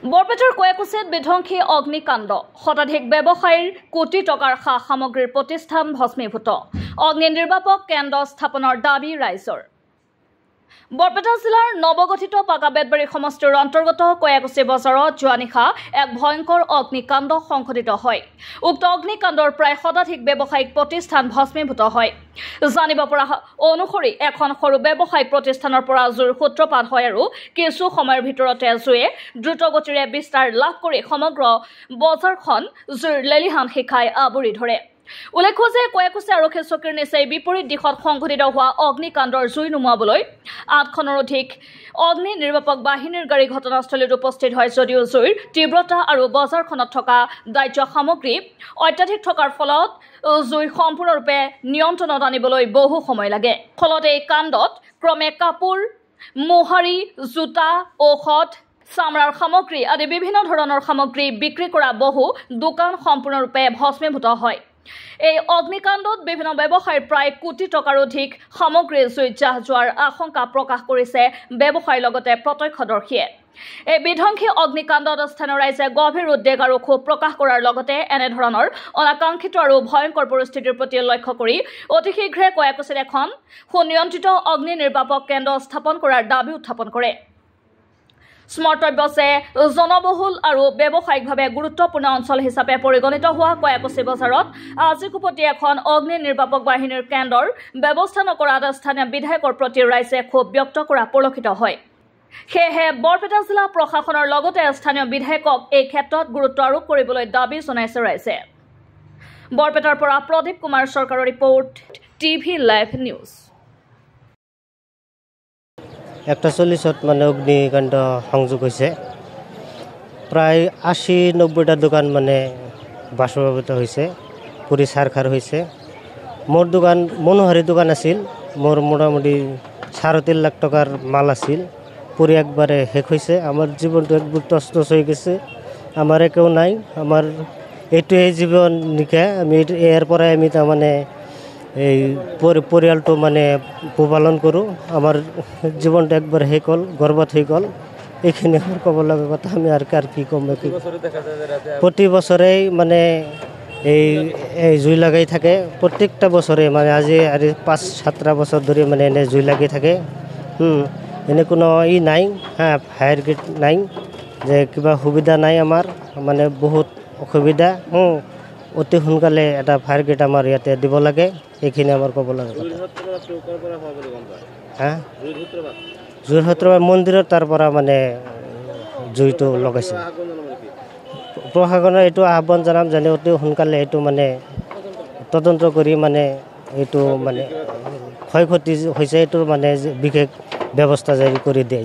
বৰপেটাৰ কয়াকুছিত বিধ্বংসী অগ্নিকাণ্ড শতাধিক ব্যৱসায়ীৰ কোটি টকাৰ সা সামগ্ৰীৰ প্ৰতিষ্ঠান ভস্মীভূত অগ্নি নিৰ্বাপক কেন্দ্ৰ স্থাপনৰ দাবী ৰাইজৰ বৰপেটা জিলাৰ নৱগঠিত পাকাবেতবাৰী সমষ্টিৰ অন্তৰ্গত কয়াকুছি বজাৰত যোৱা নিশা এক ভয়ংকৰ অগ্নিকাণ্ড সংঘটিত হয় উক্ত অগ্নিকাণ্ডৰ প্ৰায় শতাধিক ব্যৱসায়িক প্ৰতিষ্ঠান ভস্মীভূত হয় জানিব পৰা অনুসৰি এখন সৰু ব্যৱসায়িক প্ৰতিষ্ঠানৰ পৰা জুইৰ সূত্ৰপাত হয় আৰু কিছু সময়ৰ ভিতৰতে জুয়ে দ্ৰুতগতিৰে বিস্তাৰ লাভ কৰি সমগ্ৰ বজাৰখন জুইৰ লেলিহান শিখাই আৱৰি ধৰে উল্লেখ্য যে কয়াকুছি আৰক্ষী চকীৰ নিচেই বিপৰীত দিশত সংঘটিত হোৱা অগ্নিকাণ্ডৰ জুই নুমুৱাবলৈ 8খনৰ অধিক অগ্নি নিৰ্বাপক বাহিনীৰ গাড়ী ঘটনাস্থলীত উপস্থিত হয় যদিও জুইৰ তীব্ৰতা আৰু বজাৰখনত থকা দাহ্য সামগ্ৰী অত্যাধিক থকাৰ ফলত জুই সম্পূৰ্ণৰূপে নিয়ন্ত্ৰণত আনিবলৈ বহু সময় লাগে ফলত এই কাণ্ডত ক্ৰমে কাপোৰ মোহাৰি জোতা ঔষধ চামৰাৰ সামগ্ৰী আদি বিভিন্ন ধৰণৰ সামগ্ৰী বিক্ৰী কৰা বহু দোকান সম্পূৰ্ণৰূপে ভস্মীভূত হয় এই অগ্নিকাণ্ডত বিভিন্ন ব্যৱসায়ীৰ প্ৰায় কোটি টকাৰ অধিক সামগ্ৰী জুইত জাহ যোৱাৰ আশংকা প্ৰকাশ কৰিছে ব্যৱসায়ীৰ লগতে প্ৰত্যক্ষদৰ্শীয়ে এই বিধ্বংসী অগ্নিকাণ্ডত স্থানীয় ৰাইজে গভীৰ উদ্বেগ আৰু ক্ষোভ প্ৰকাশ কৰাৰ লগতে এনেধৰণৰ অনাকাংক্ষিত আৰু ভয়ংকৰ পৰিস্থিতিৰ প্ৰতি লক্ষ্য কৰি অতি শীঘ্ৰে কয়াকুছিত এখন সুনিয়ন্ত্ৰিত অগ্নি নিৰ্বাপক কেন্দ্ৰ স্থাপন কৰাৰ দাবী উত্থাপন কৰে স্মৰ্তব্য যে জনবহুল আৰু ব্যৱসায়িকভাৱে গুৰুত্বপূৰ্ণ অঞ্চল হিচাপে পৰিগণিত হোৱা কয়াকুছি বজাৰত আজিকোপতি এখন অগ্নি নিৰ্বাপক বাহিনীৰ কেন্দ্ৰৰ ব্যৱস্থা নকৰাত স্থানীয় বিধায়কৰ প্ৰতি ৰাইজে ক্ষোভ ব্যক্ত কৰা পৰিলক্ষিত হয় সেয়েহে বৰপেটা জিলা প্ৰশাসনৰ লগতে স্থানীয় বিধায়কক এই ক্ষেত্ৰত গুৰুত্ব আৰোপ কৰিবলৈ দাবী জনাইছে ৰাইজে বৰপেটাৰ পৰা প্ৰদীপ কুমাৰ চৰকাৰৰ ৰিপৰ্ট টিভি লাইভ নিউজ 140 মানে অগ্নিকাণ্ড সংযোগ হৈছে প্ৰায় 80-90টা দোকান মানে বাষ্পীভূত হৈছে পুৰি ছাৰখাৰ হৈছে মোৰ দোকান মনোহাৰী দোকান আছিল মোৰ মোটামুটি 3.5 লাখ টকাৰ মাল আছিল পুৰি একবাৰে শেষ হৈছে আমাৰ জীৱনটো একবাৰ তছনছ হৈ গৈছে আমাৰ একো নাই আমাৰ এইটোৱে জীৱন নিকা আমি ইয়াৰ পৰাই আমি তাৰমানে এই পৰিয়ালটো মানে পোহপালন কৰোঁ আমাৰ জীৱনটো একবাৰ শেষ হ'ল গৰ্বত হৈ গ'ল এইখিনি ক'ব লগা কথা আমি আৰু কি ক'ম প্ৰতি বছৰেই মানে এই জুই লাগাই থাকে প্ৰত্যেকটা বছৰে মানে আজি 5-7টা বছৰ ধৰি মানে এনে জুই লাগি থাকে এনে কোনো নাই ফায়াৰ ব্ৰিগেড নাই যে কিবা সুবিধা নাই আমাৰ মানে বহুত অসুবিধা অতি সোনকালে এটা ফায়াৰ ব্ৰিগেড আমাৰ ইয়াতে দিব লাগে এইখিনি আমাৰ ক'ব লাগে জুইৰ সূত্ৰপাত মন্দিৰৰ তাৰ পৰা মানে জুইটো লগাইছে প্ৰশাসনৰ এইটো আহ্বান জনাম যেনে অতি সোনকালে এইটো মানে তদন্ত কৰি মানে এইটো মানে ক্ষয় ক্ষতি হৈছে এইটোৰ মানে বিশেষ ব্যৱস্থা জাৰি কৰি দিয়ে